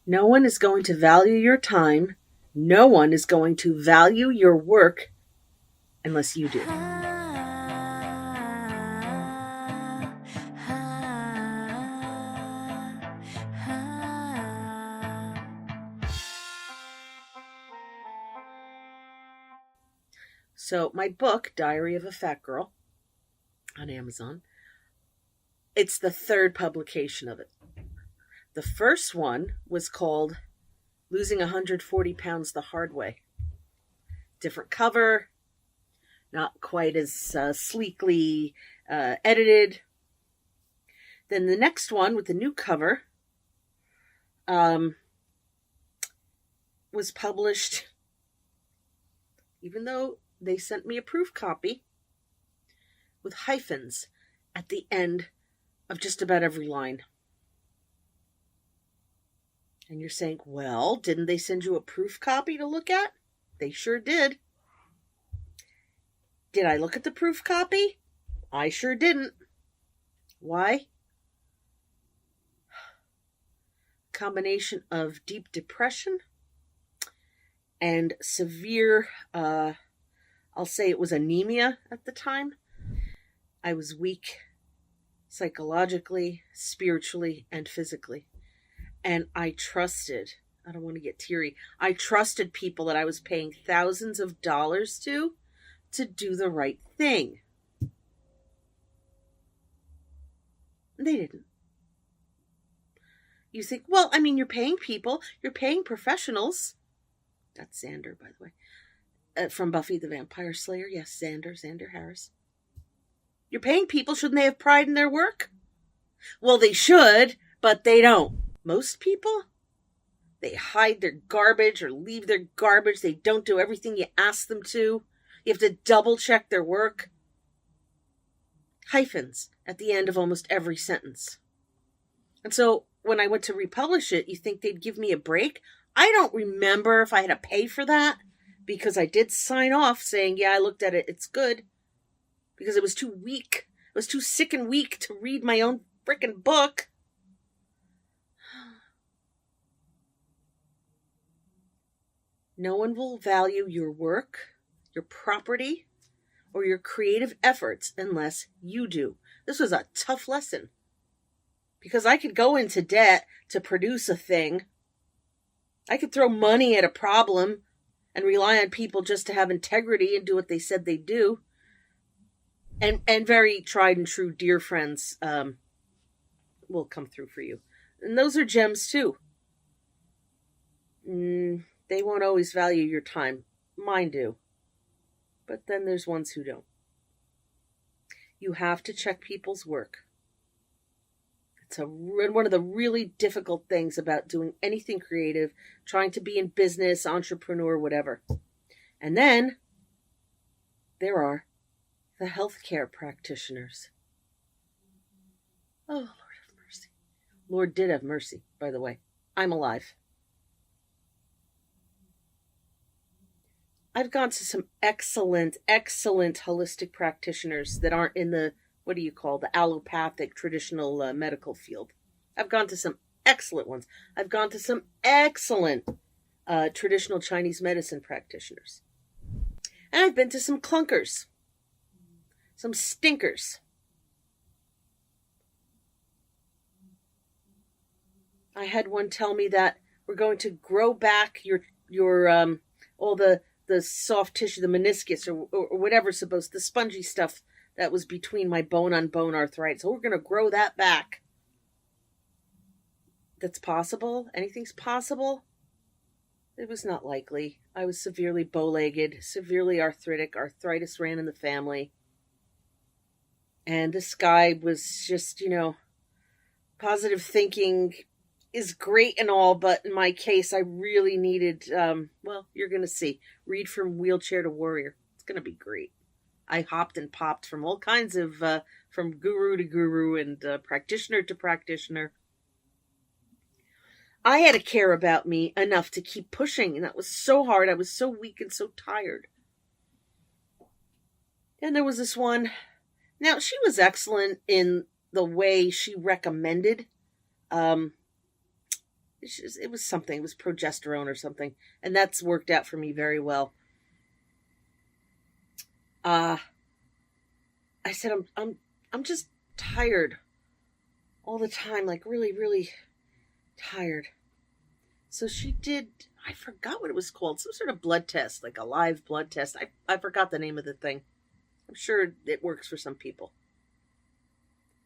No one is going to value your time. No one is going to value your work unless you do. So my book, Diary of a Fat Girl, on Amazon, it's the third publication of it. The first one was called Losing 140 Pounds the Hard Way. Different cover, not quite as sleekly edited. Then the next one with the new cover was published, even though they sent me a proof copy, with hyphens at the end of just about every line. And you're saying, well, didn't they send you a proof copy to look at? They sure did. Did I look at the proof copy? I sure didn't. Why? Combination of deep depression and severe, I'll say it was anemia at the time. I was weak psychologically, spiritually, and physically. And I trusted, I don't want to get teary, I trusted people that I was paying thousands of dollars to do the right thing. They didn't. You think, well, I mean, you're paying people, you're paying professionals. That's Xander, by the way. From Buffy the Vampire Slayer. Yes, Xander Harris. You're paying people, shouldn't they have pride in their work? Well, they should, but they don't. Most people, they hide their garbage or leave their garbage. They don't do everything you ask them to. You have to double check their work. Hyphens at the end of almost every sentence. And so when I went to republish it, you think they'd give me a break? I don't remember if I had to pay for that, because I did sign off saying, yeah, I looked at it, it's good. Because it was too weak. I was too sick and weak to read my own frickin' book. No one will value your work, your property, or your creative efforts unless you do. This was a tough lesson. Because I could go into debt to produce a thing. I could throw money at a problem and rely on people just to have integrity and do what they said they'd do. And very tried and true dear friends will come through for you. And those are gems too. They won't always value your time. Mine do. But then there's ones who don't. You have to check people's work. It's one of the really difficult things about doing anything creative, trying to be in business, entrepreneur, whatever. And then there are the healthcare practitioners. Oh, Lord have mercy. Lord did have mercy, by the way. I'm alive. I've gone to some excellent holistic practitioners that aren't in the, what do you call, the allopathic traditional medical field. I've gone to some excellent ones. I've gone to some excellent traditional Chinese medicine practitioners. And I've been to some clunkers. Some stinkers. I had one tell me that we're going to grow back your all the soft tissue, the meniscus or whatever's supposed, the spongy stuff that was between my bone-on-bone arthritis. So we're going to grow that back. That's possible? Anything's possible? It was not likely. I was severely bow-legged, severely arthritic. Arthritis ran in the family. And this guy was just, positive thinking is great and all, but in my case, I really needed, you're going to see. Read from wheelchair to warrior. It's going to be great. I hopped and popped from all kinds of, from guru to guru and practitioner to practitioner. I had to care about me enough to keep pushing, and that was so hard. I was so weak and so tired. And there was this one. Now, she was excellent in the way she recommended It was something. It was progesterone or something, and that's worked out for me very well. I said I'm just tired all the time, like really, really tired. So she did. I forgot what it was called. Some sort of blood test, like a live blood test. I forgot the name of the thing. I'm sure it works for some people.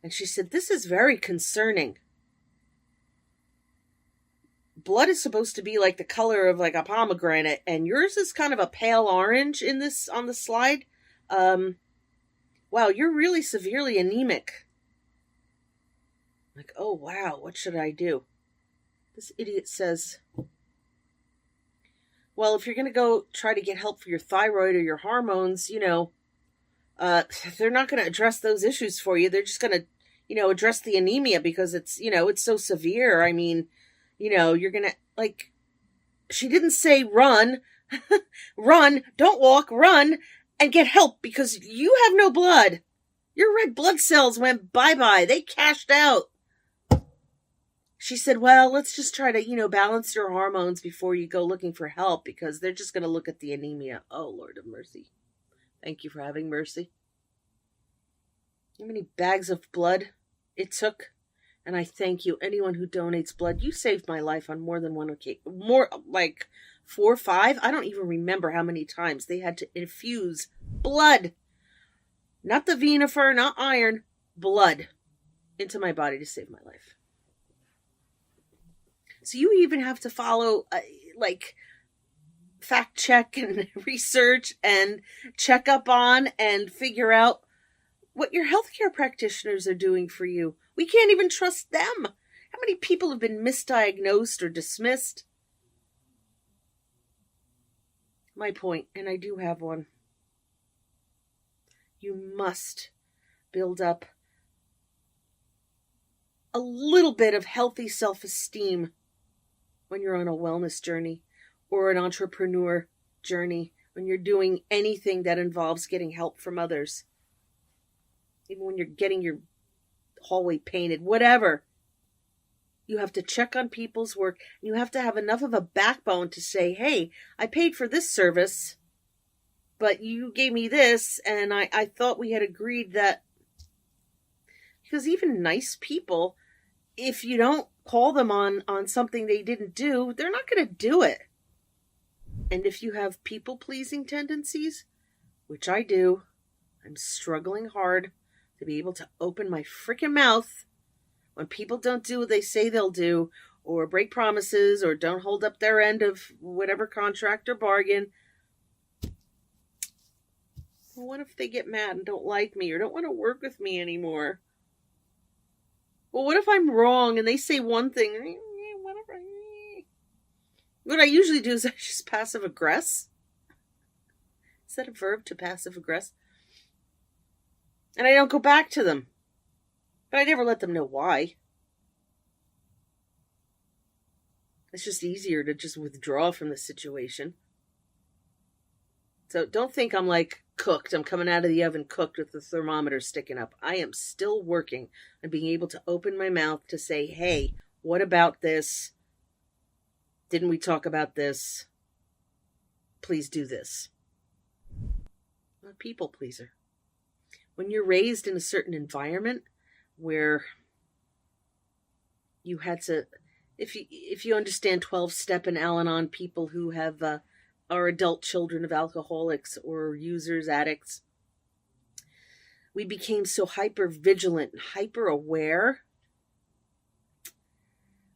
And she said, "This is very concerning. Blood is supposed to be like the color of like a pomegranate, and yours is kind of a pale orange in this on the slide. Wow, you're really severely anemic." Like, oh wow, what should I do? This idiot says, well, if you're going to go try to get help for your thyroid or your hormones, they're not going to address those issues for you. They're just going to, address the anemia because it's, it's so severe. I mean, you're going to, like, she didn't say run, run, don't walk, run and get help because you have no blood. Your red blood cells went bye-bye. They cashed out. She said, well, let's just try to, balance your hormones before you go looking for help because they're just going to look at the anemia. Oh, Lord of mercy. Thank you for having mercy. How many bags of blood it took? And I thank you, anyone who donates blood. You saved my life on more than one occasion. More, like 4 or 5. I don't even remember how many times they had to infuse blood. Not the venifer, not iron. Blood into my body to save my life. So you even have to follow, fact check and research and check up on and figure out what your healthcare practitioners are doing for you. We can't even trust them. How many people have been misdiagnosed or dismissed? My point, and I do have one. You must build up a little bit of healthy self-esteem when you're on a wellness journey or an entrepreneur journey, when you're doing anything that involves getting help from others. Even when you're getting your hallway painted, whatever. You have to check on people's work. And you have to have enough of a backbone to say, hey, I paid for this service, but you gave me this, and I thought we had agreed that. Because even nice people, if you don't call them on something they didn't do, they're not going to do it. And if you have people-pleasing tendencies, which I do, I'm struggling hard to be able to open my freaking mouth when people don't do what they say they'll do, or break promises, or don't hold up their end of whatever contract or bargain. Well, what if they get mad and don't like me or don't want to work with me anymore? Well, what if I'm wrong and they say one thing? Whatever. What I usually do is I just passive aggress. Is that a verb, to passive aggress? And I don't go back to them. But I never let them know why. It's just easier to just withdraw from the situation. So don't think I'm like cooked. I'm coming out of the oven cooked with the thermometer sticking up. I am still working on being able to open my mouth to say, hey, what about this? Didn't we talk about this? Please do this. I'm a people pleaser. When you're raised in a certain environment where you had to, if you understand 12-step and Al-Anon, people who have are adult children of alcoholics or users, addicts, we became so hyper vigilant and hyper aware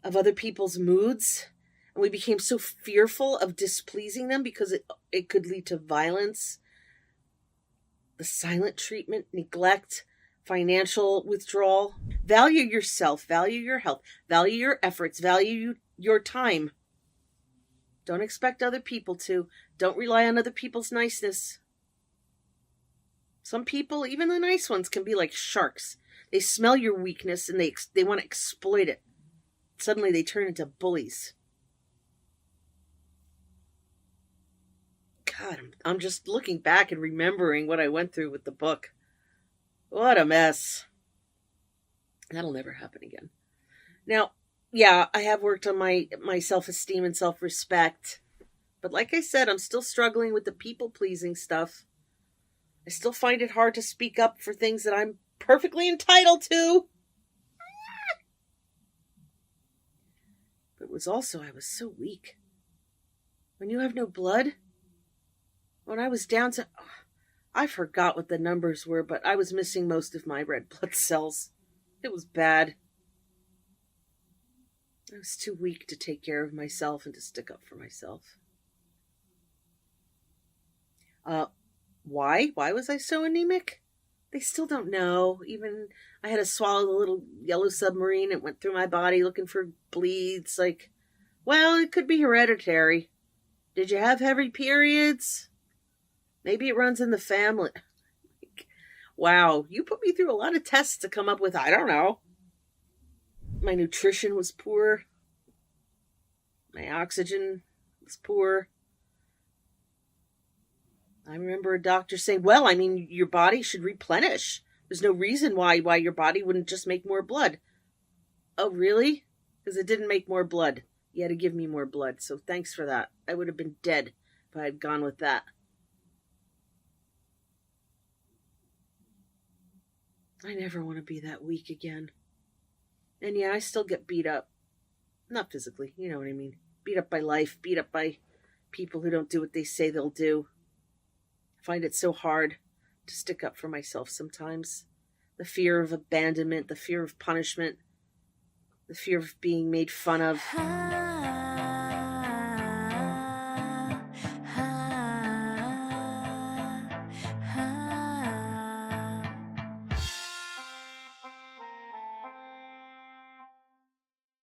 of other people's moods, and we became so fearful of displeasing them because it could lead to violence, the silent treatment, neglect, financial withdrawal. Value yourself, value your health, value your efforts, value your time. Don't expect other people to. Don't rely on other people's niceness. Some people, even the nice ones, can be like sharks. They smell your weakness and they want to exploit it. Suddenly they turn into bullies. God, I'm just looking back and remembering what I went through with the book. What a mess. That'll never happen again. Now, Yeah, I have worked on my self-esteem and self-respect. But like I said, I'm still struggling with the people-pleasing stuff. I still find it hard to speak up for things that I'm perfectly entitled to. But it was also, I was so weak. When you have no blood, when I was down to, I forgot what the numbers were, but I was missing most of my red blood cells. It was bad. I was too weak to take care of myself and to stick up for myself. Why? Why was I so anemic? They still don't know. Even I had to swallow the little yellow submarine. It went through my body looking for bleeds. Like, well, it could be hereditary. Did you have heavy periods? Maybe it runs in the family. Wow, you put me through a lot of tests to come up with, I don't know. My nutrition was poor. My oxygen was poor. I remember a doctor saying, well, I mean, your body should replenish. There's no reason why your body wouldn't just make more blood. Oh, really? Because it didn't make more blood. You had to give me more blood, so thanks for that. I would have been dead if I had gone with that. I never want to be that weak again. And yeah, I still get beat up. Not physically, you know what I mean. Beat up by life, beat up by people who don't do what they say they'll do. I find it so hard to stick up for myself sometimes. The fear of abandonment, the fear of punishment, the fear of being made fun of.